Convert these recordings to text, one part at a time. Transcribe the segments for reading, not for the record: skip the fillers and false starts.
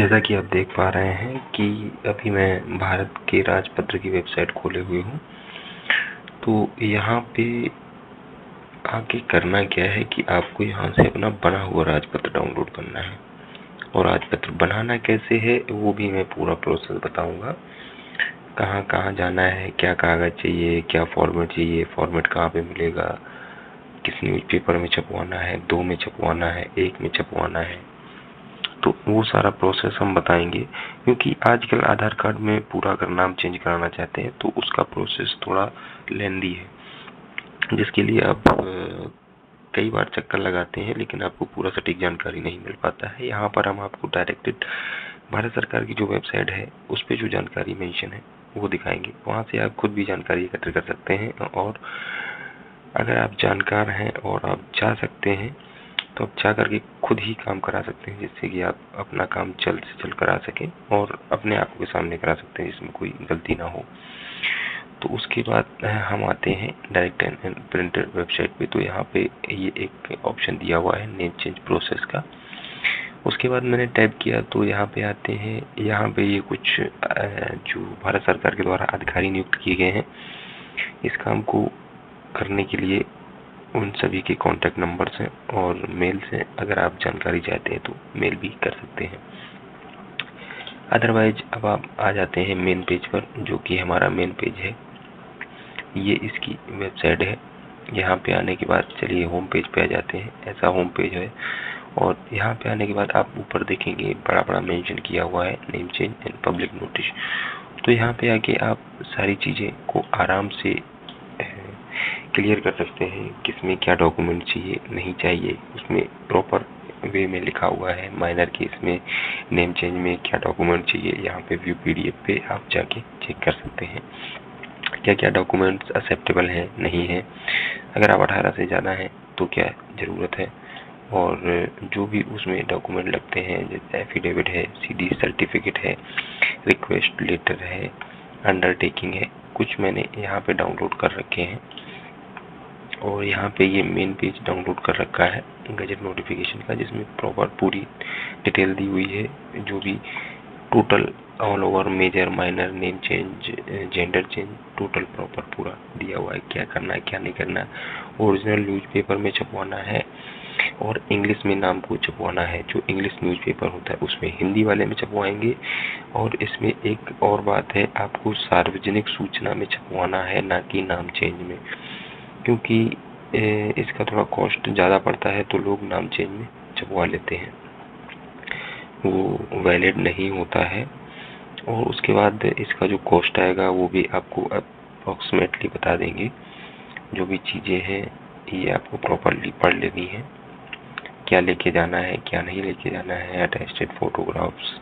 जैसा कि आप देख पा रहे हैं कि अभी मैं भारत के राजपत्र की वेबसाइट खोले हुए हूँ। तो यहाँ पे आगे करना क्या है कि आपको यहाँ से अपना बना हुआ राजपत्र डाउनलोड करना है, और राजपत्र बनाना कैसे है वो भी मैं पूरा प्रोसेस बताऊंगा। कहाँ कहाँ जाना है, क्या कागज़ चाहिए, क्या फॉर्मेट चाहिए, फॉर्मेट कहाँ पे मिलेगा, किस न्यूज़पेपर में छपवाना है, 2 में छपवाना है, 1 में छपवाना है, तो वो सारा प्रोसेस हम बताएंगे। क्योंकि आजकल आधार कार्ड में पूरा अगर नाम चेंज कराना चाहते हैं तो उसका प्रोसेस थोड़ा लेंदी है, जिसके लिए आप कई बार चक्कर लगाते हैं, लेकिन आपको पूरा सटीक जानकारी नहीं मिल पाता है। यहाँ पर हम आपको डायरेक्टेड भारत सरकार की जो वेबसाइट है उस पर जो जानकारी मेंशन है वो दिखाएंगे। वहाँ से आप खुद भी जानकारी एकत्र कर सकते हैं, और अगर आप जानकार हैं और आप जा सकते हैं तो आप जा करके खुद ही काम करा सकते हैं, जिससे कि आप अपना काम जल्द से जल्द करा सकें और अपने आंखों के सामने करा सकते हैं, जिसमें कोई गलती ना हो। तो उसके बाद हम आते हैं डायरेक्ट एंड प्रिंटेड वेबसाइट पे। तो यहाँ पे ये एक ऑप्शन दिया हुआ है नेम चेंज प्रोसेस का। उसके बाद मैंने टैप किया तो यहाँ पे आते हैं। यहाँ पे ये कुछ जो भारत सरकार के द्वारा अधिकारी नियुक्त किए गए हैं इस काम को करने के लिए, उन सभी के कॉन्टैक्ट नंबर्स हैं और मेल से अगर आप जानकारी चाहते हैं तो मेल भी कर सकते हैं। अदरवाइज अब आप आ जाते हैं मेन पेज पर, जो कि हमारा मेन पेज है। ये इसकी वेबसाइट है। यहाँ पे आने के बाद चलिए होम पेज पे आ जाते हैं। ऐसा होम पेज है, और यहाँ पे आने के बाद आप ऊपर देखेंगे बड़ा बड़ा मेंशन किया हुआ है name change and public notice. तो यहाँ पे आके आप सारी चीज़ें को आराम से क्लियर कर सकते हैं, किसमें क्या डॉक्यूमेंट चाहिए नहीं चाहिए। उसमें प्रॉपर वे में लिखा हुआ है। माइनर केस में नेम चेंज में क्या डॉक्यूमेंट चाहिए, यहाँ पे व्यू पीडीएफ पे आप जाके चेक कर सकते हैं क्या क्या डॉक्यूमेंट्स एक्सेप्टेबल हैं नहीं है। अगर आप 18 से ज़्यादा हैं तो क्या ज़रूरत है, और जो भी उसमें डॉक्यूमेंट लगते हैं जैसे एफिडेविट है, सीडी सर्टिफिकेट है, रिक्वेस्ट लेटर है, अंडरटेकिंग है, कुछ मैंने यहाँ पे डाउनलोड कर रखे हैं। और यहाँ पे ये मेन पेज डाउनलोड कर रखा है गजट नोटिफिकेशन का, जिसमें प्रॉपर पूरी डिटेल दी हुई है। जो भी total all over major minor name change gender change total proper पूरा दिया हुआ है, क्या करना है क्या नहीं करना है। ओरिजिनल न्यूज़पेपर में छपवाना है और इंग्लिश में नाम को छपवाना है। जो इंग्लिश न्यूज़पेपर होता है उसमें हिंदी वाले में छपवाएंगे। और इसमें एक और बात है, आपको सार्वजनिक सूचना में छपवाना है, ना कि नाम चेंज में, क्योंकि इसका थोड़ा कॉस्ट ज़्यादा पड़ता है तो लोग नाम चेंज में छपवा लेते हैं, वो वैलिड नहीं होता है। और उसके बाद इसका जो कॉस्ट आएगा वो भी आपको अप्रॉक्सीमेटली बता देंगे। जो भी चीज़ें हैं ये आपको प्रॉपरली पढ़ लेनी है, क्या लेके जाना है क्या नहीं लेके जाना है, अटैच्ड फोटोग्राफ्स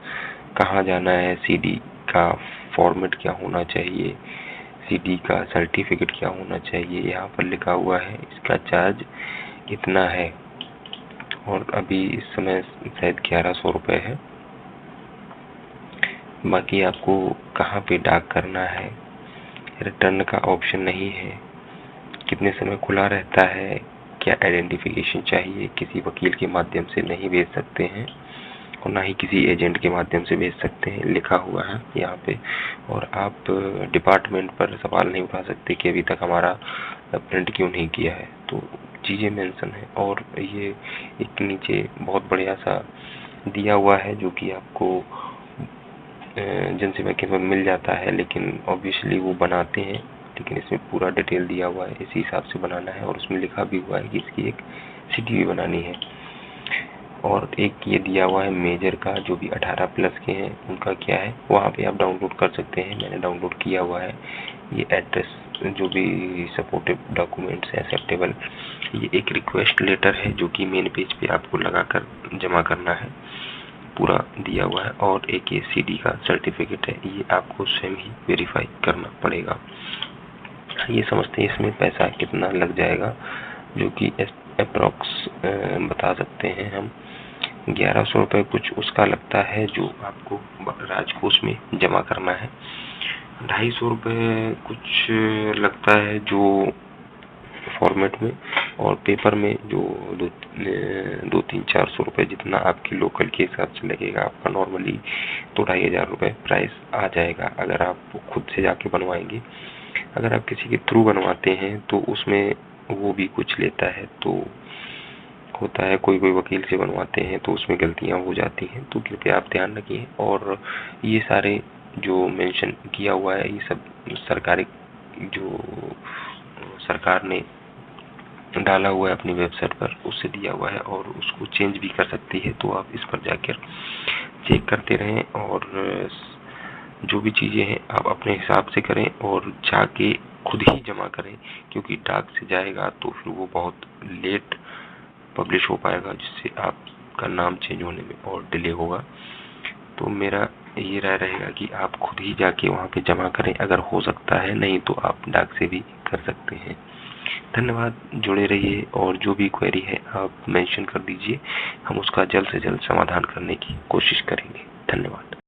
कहाँ जाना है, सीडी का फॉर्मेट क्या होना चाहिए, सीडी का सर्टिफिकेट क्या होना चाहिए, यहाँ पर लिखा हुआ है। इसका चार्ज कितना है, और अभी इस समय शायद 1100 रुपये है। बाकी आपको कहाँ पे डाक करना है, रिटर्न का ऑप्शन नहीं है, कितने समय खुला रहता है, क्या आइडेंटिफिकेशन चाहिए, किसी वकील के माध्यम से नहीं भेज सकते हैं और ना ही किसी एजेंट के माध्यम से भेज सकते हैं, लिखा हुआ है यहाँ पे। और आप डिपार्टमेंट पर सवाल नहीं उठा सकते कि अभी तक हमारा प्रिंट क्यों नहीं किया है, तो चीज़ें मेंशन है। और ये एक नीचे बहुत बढ़िया सा दिया हुआ है जो कि आपको जनसेवा केंद्र में मिल जाता है, लेकिन ऑब्वियसली वो बनाते हैं, लेकिन इसमें पूरा डिटेल दिया हुआ है, इसी हिसाब से बनाना है। और उसमें लिखा भी हुआ है कि इसकी एक सीडी भी बनानी है। और एक ये दिया हुआ है मेजर का, जो भी 18 प्लस के हैं उनका क्या है, वहाँ पे आप डाउनलोड कर सकते हैं। मैंने डाउनलोड किया हुआ है। ये एड्रेस जो भी सपोर्टिव डॉक्यूमेंट्स हैं एक्सेप्टेबल, ये एक रिक्वेस्ट लेटर है जो कि मेन पेज पे आपको लगा कर जमा करना है, पूरा दिया हुआ है। और एक ये सीडी का सर्टिफिकेट है, ये आपको स्वयं ही वेरीफाई करना पड़ेगा। ये समझते हैं इसमें पैसा कितना लग जाएगा, जो कि अप्रॉक्स बता सकते हैं हम। 1100 रुपये कुछ उसका लगता है जो आपको राजकोष में जमा करना है। 250 रुपये कुछ लगता है जो फॉर्मेट में और पेपर में जो 200-300-400 रुपये जितना आपकी लोकल के हिसाब से लगेगा, आपका नॉर्मली तो 2500 रुपये प्राइस आ जाएगा अगर आप खुद से जाके बनवाएंगे। अगर आप किसी के थ्रू बनवाते हैं तो उसमें वो भी कुछ लेता है, तो होता है कोई वकील से बनवाते हैं तो उसमें गलतियां हो जाती हैं, तो कृपया आप ध्यान रखिए। और ये सारे जो मेंशन किया हुआ है ये सब सरकारी जो सरकार ने डाला हुआ है अपनी वेबसाइट पर, उससे दिया हुआ है और उसको चेंज भी कर सकती है, तो आप इस पर जाकर चेक करते रहें और जो भी चीज़ें हैं आप अपने हिसाब से करें और जाके खुद ही जमा करें, क्योंकि डाक से जाएगा तो फिर वो बहुत लेट पब्लिश हो पाएगा, जिससे आपका नाम चेंज होने में और डिले होगा। तो मेरा ये राय रहेगा कि आप खुद ही जाके वहाँ पे जमा करें अगर हो सकता है, नहीं तो आप डाक से भी कर सकते हैं। धन्यवाद, जुड़े रहिए और जो भी क्वेरी है आप मेंशन कर दीजिए, हम उसका जल्द से जल्द समाधान करने की कोशिश करेंगे। धन्यवाद।